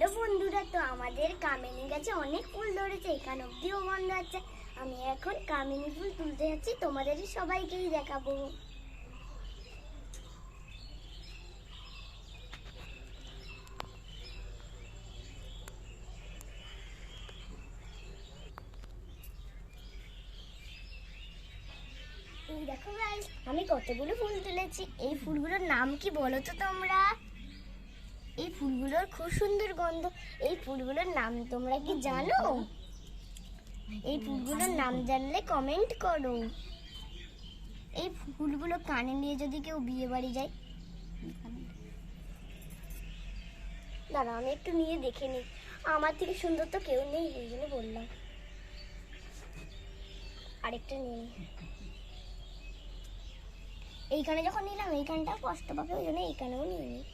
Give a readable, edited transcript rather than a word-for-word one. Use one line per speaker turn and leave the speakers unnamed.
Hello বন্ধুরা, তো আমাদের কামিনী গাছে অনেক ফুল ধরেছে, এখান অব্দিও বন্ধ আছে। আমি এখন কামিনী ফুল তুলতে যাচ্ছি, তোমাদের সবাইকেই দেখাবো। এই দেখো গাইস, আমি কতগুলো ফুল তুলেছি। এই ফুলগুলোর নাম কি বলো তো তোমরা? এই ফুলগুলোর খুব সুন্দর গন্ধ। এই ফুলগুলোর নাম তোমরা কি জানো? এই ফুলগুলোর নাম জানলে কমেন্ট করো। এই ফুলগুলো কানে নিয়ে যদি কেউ বিয়ে বাড়ি যায়, দাঁড়া আমি একটু নিয়ে দেখে নিই। আমার থেকে সুন্দর তো কেউ নেই, এই জন্য বললাম। আরেকটা নিয়ে নিই। এইখানে যখন নিলাম এইখানটা কষ্ট পাবে, ওই জন্য এইখানেও নিয়ে নিই।